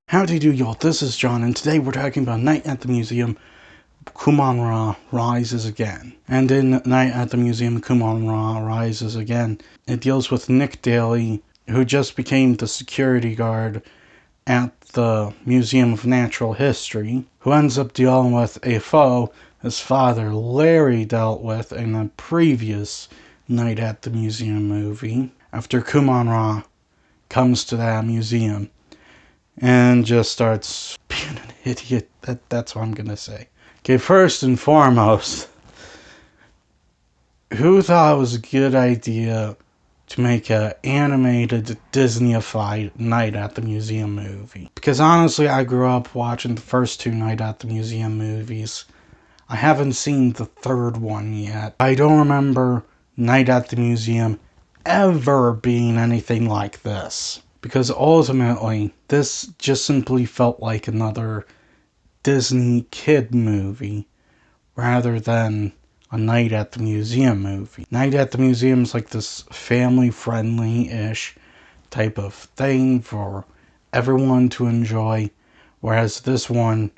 Howdy do y'all, this is John, and today we're talking about Night at the Museum, Kahmunrah Rises Again. And in Night at the Museum, Kahmunrah Rises Again, it deals with Nick Daly, who just became the security guard at the Museum of Natural History, who ends up dealing with a foe his father Larry dealt with in the previous Night at the Museum movie, after Kahmunrah comes to that museum and just starts being an idiot. That's what I'm gonna say. Okay, first and foremost, who thought it was a good idea to make an animated Disney-ified Night at the Museum movie? Because honestly, I grew up watching the first two Night at the Museum movies. I haven't seen the third one yet. I don't remember Night at the Museum ever being anything like this. Because ultimately, this just simply felt like another Disney kid movie rather than a Night at the Museum movie. Night at the Museum is like this family-friendly-ish type of thing for everyone to enjoy, whereas this one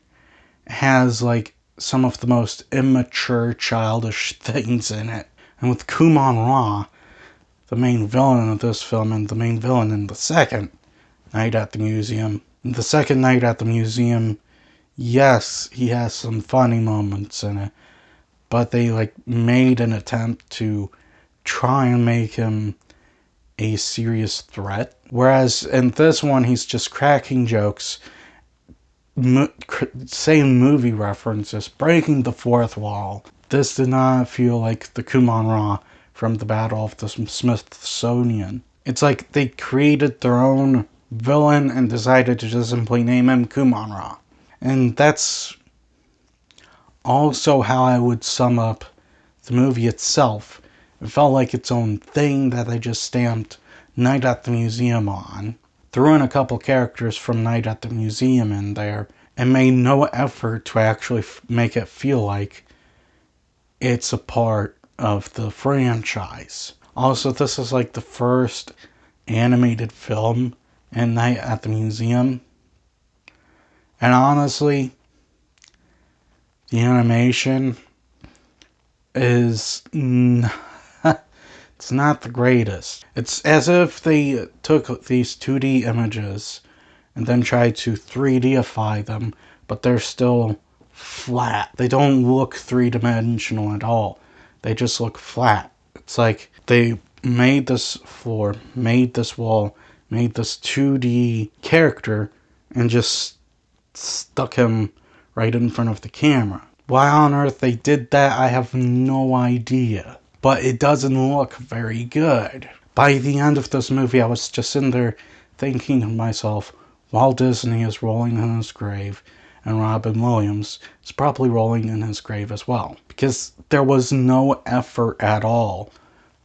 has like some of the most immature, childish things in it. And with Kahmunrah, the main villain of this film and the main villain in the second Night at the Museum. In the second Night at the Museum, yes, he has some funny moments in it, but they made an attempt to try and make him a serious threat. Whereas in this one, he's just cracking jokes, saying movie references, breaking the fourth wall. This did not feel like the Kahmunrah from the Battle of the Smithsonian. It's like they created their own villain and decided to just simply name him Kahmunrah. And that's also how I would sum up the movie itself. It felt like its own thing that they just stamped Night at the Museum on. Threw in a couple characters from Night at the Museum in there and made no effort to actually make it feel like it's a part of the franchise. Also, this is like the first animated film in Night at the Museum. And honestly, the animation is it's not the greatest. It's as if they took these 2D images and then tried to 3Dify them, but they're still flat. They don't look three-dimensional at all. They just look flat. It's like they made this floor, made this wall, made this 2D character, and just stuck him right in front of the camera. Why on earth they did that, I have no idea. But it doesn't look very good. By the end of this movie, I was just sitting there thinking to myself, Walt Disney is rolling in his grave, and Robin Williams is probably rolling in his grave as well. Because there was no effort at all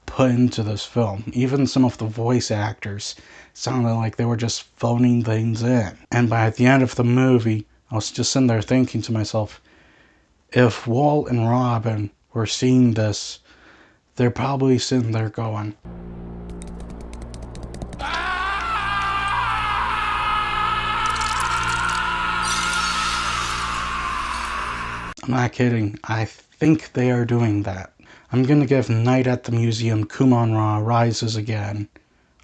put into this film. Even some of the voice actors sounded like they were just phoning things in. And by the end of the movie, I was just sitting there thinking to myself, if Walt and Robin were seeing this, they're probably sitting there going, I'm not kidding. I think they are doing that. I'm gonna give Night at the Museum, Kahmunrah Rises Again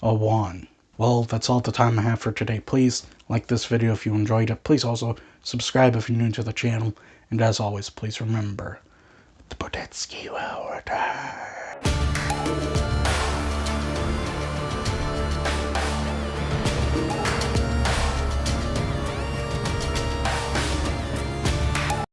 a 1. Well, that's all the time I have for today. Please like this video if you enjoyed it. Please also subscribe if you're new to the channel. And as always, please remember, the Bodetsky will return.